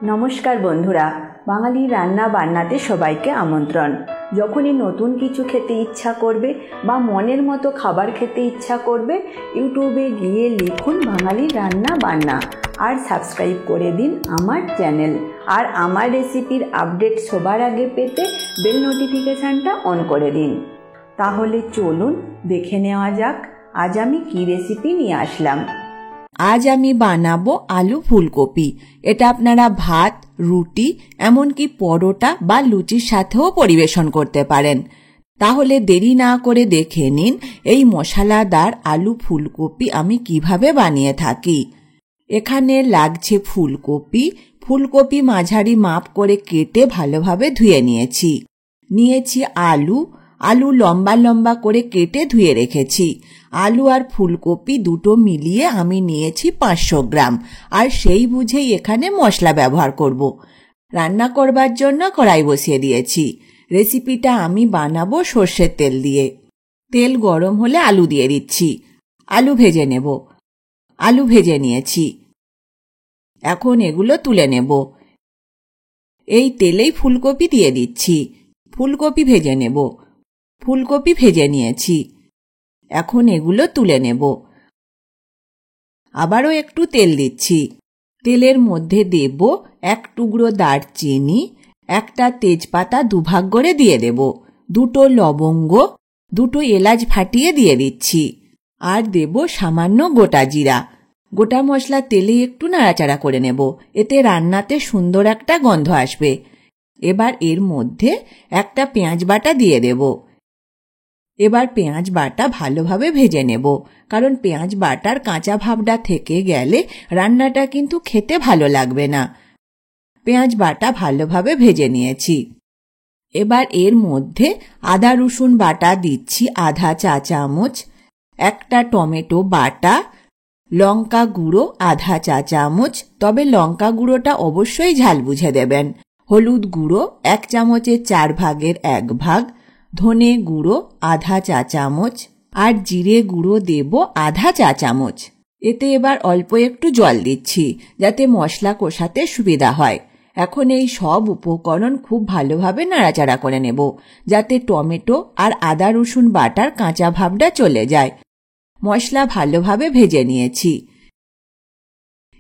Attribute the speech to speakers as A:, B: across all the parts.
A: নমস্কার বন্ধুরা, বাঙালি রান্না বান্নাতে সবাইকে আমন্ত্রণ। যখনই নতুন কিছু খেতে ইচ্ছা করবে বা মনের মতো খাবার খেতে ইচ্ছা করবে, ইউটিউবে গিয়ে লিখুন বাঙালি রান্না বান্না আর সাবস্ক্রাইব করে দিন আমার চ্যানেল। আর আমার রেসিপির আপডেট সবার আগে পেতে বেল নোটিফিকেশানটা অন করে দিন। তাহলে চলুন দেখে নেওয়া যাক আজ আমি কী রেসিপি নিয়ে আসলাম।
B: আজ আমি বানাবো আলু ফুলকপি। এটা আপনারা ভাত, রুটি, এমনকি পরোটা বা লুচির সাথেও পরিবেশন করতে পারেন। তাহলে দেরি না করে দেখে নিন এই মশলাদার আলু ফুলকপি আমি কিভাবে বানিয়ে থাকি। এখানে লাগছে ফুলকপি মাঝারি মাপ করে কেটে ভালোভাবে ধুয়ে নিয়েছি আলু লম্বা লম্বা করে কেটে ধুয়ে রেখেছি। আলু আর ফুলকপি দুটো মিলিয়ে আমি নিয়েছি 500 গ্রাম। আর সেই বুঝেই এখানে মশলা ব্যবহার করব। রান্না করবার জন্য কড়াই বসিয়ে দিয়েছি। রেসিপিটা আমি বানাবো সর্ষের তেল দিয়ে। তেল গরম হলে আলু দিয়ে দিচ্ছি। আলু ভেজে নেব। আলু ভেজে নিয়েছি। এখন এগুলো তুলে নেব। এই তেলেই ফুলকপি দিয়ে দিচ্ছি। ফুলকপি ভেজে নেব। ফুলকপি ভেজে নিয়েছি। এখন এগুলো তুলে নেব। আবারও একটু তেল দিচ্ছি। তেলের মধ্যে দেব 1 টুকরো দারচিনি, একটা তেজপাতা দুভাগ করে দিয়ে দেব, 2টো লবঙ্গ, 2টো এলাচ ফাটিয়ে দিয়ে দিচ্ছি। আর দেব সামান্য গোটা জিরা। গোটা মশলা তেলে একটু নাড়াচাড়া করে নেব, এতে রান্নাতে সুন্দর একটা গন্ধ আসবে। এবার এর মধ্যে একটা পেঁয়াজ বাটা দিয়ে দেব। এবার পেঁয়াজ বাটা ভালোভাবে ভেজে নেব, কারণ পেঁয়াজ বাটার কাঁচা ভাবটা থেকে গেলে রান্নাটা কিন্তু খেতে ভালো লাগবে না। পেঁয়াজ বাটা ভালোভাবে ভেজে নিয়েছি। এবার এর মধ্যে আদা রসুন বাটা দিচ্ছি আধা চা চামচ, একটা টমেটো বাটা, লঙ্কা গুঁড়ো আধা চা চামচ, তবে লঙ্কা গুঁড়োটা অবশ্যই ঝাল বুঝে দেবেন। হলুদ গুঁড়ো 1 চামচের 4 ভাগের 1 ভাগ, ধনে গুঁড়ো আধা চা চামচ, আর জিরে গুঁড়ো দেব আধা চা চামচ। এতে এবার অল্প একটু জল দিচ্ছি যাতে মশলা কষাতে সুবিধা হয়। এখন এই সব উপকরণ খুব ভালোভাবে নাড়াচাড়া করে নেব, যাতে টমেটো আর আদা রসুন বাটার কাঁচা ভাবটা চলে যায়। মশলা ভালোভাবে ভেজে নিয়েছি।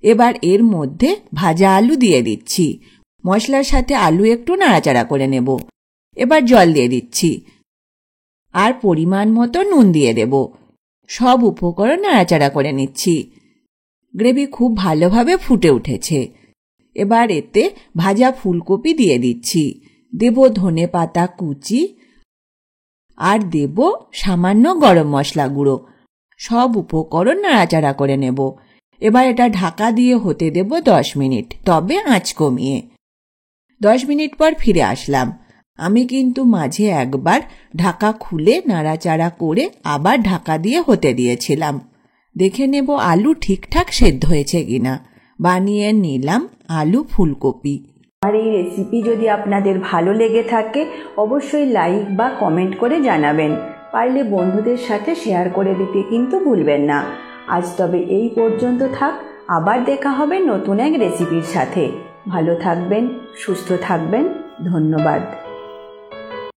B: এবার এর মধ্যে ভাজা আলু দিয়ে দিচ্ছি। মশলার সাথে আলু একটু নাড়াচাড়া করে নেব। এবার জল দিয়ে দিচ্ছি আর পরিমাণ মতো নুন দিয়ে দেব। সব উপকরণ নাড়াচাড়া করে নিচ্ছি। গ্রেভি খুব ভালোভাবে ফুটে উঠেছে। এবার এতে ভাজা ফুলকপি দিয়ে দিচ্ছি, দেব ধনে পাতা কুচি আর দেব সামান্য গরম মশলা গুঁড়ো। সব উপকরণ নাড়াচাড়া করে নেব। এবার এটা ঢাকা দিয়ে হতে দেব 10 মিনিট, তবে আঁচ কমিয়ে। 10 মিনিট পর ফিরে আসলাম। আমি কিন্তু মাঝে একবার ঢাকা খুলে নাড়াচাড়া করে আবার ঢাকা দিয়ে হতে দিয়েছিলাম। দেখে নেব আলু ঠিকঠাক সেদ্ধ হয়েছে কিনা। বানিয়ে নিলাম আলু ফুলকপি।
A: আর এই রেসিপি যদি আপনাদের ভালো লেগে থাকে অবশ্যই লাইক বা কমেন্ট করে জানাবেন। পারলে বন্ধুদের সাথে শেয়ার করে দিতে কিন্তু ভুলবেন না। আজ তবে এই পর্যন্ত থাক, আবার দেখা হবে নতুন এক রেসিপির সাথে। ভালো থাকবেন, সুস্থ থাকবেন। ধন্যবাদ।